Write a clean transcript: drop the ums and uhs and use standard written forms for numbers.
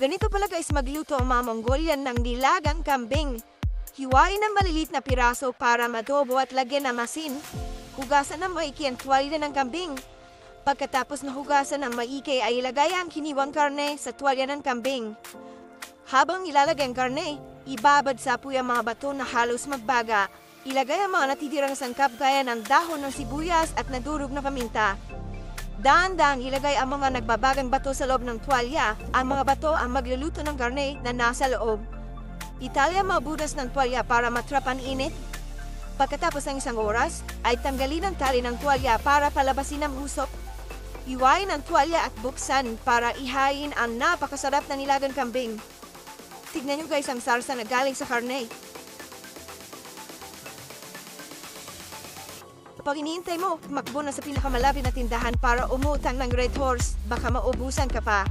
Ganito pala guys magluto ang mga Mongolian ng nilagang kambing. Hiwain ng maliliit na piraso para madobo at lagyan ng masin. Hugasan ng maiki ang tuwalya ng kambing. Pagkatapos na hugasan ng maiki ay ilagay ang hiniwang karne sa tuwalya ng kambing. Habang ilalagay ang karne, ibabad sa apoy ang mga bato na halos magbaga. Ilagay ang mga natitirang sangkap gaya ng dahon ng sibuyas at nadurog na paminta. Dahan-dahang ilagay ang mga nagbabagang bato sa loob ng tuwalya. Ang mga bato ang magluluto ng karne na nasa loob. Itali ang mga butas ng tuwalya para matrap ang init. Pagkatapos ng isang oras, ay tanggalin ang tali ng tuwalya para palabasin ang usok. Iwain ang tuwalya at buksan para ihain ang napakasarap na nilagang kambing. Tignan nyo guys ang sarsa na galing sa karne. Pag iniintay mo, makbo na sa pinakamalapit na tindahan para umutang ng Red Horse, baka maubusan ka pa.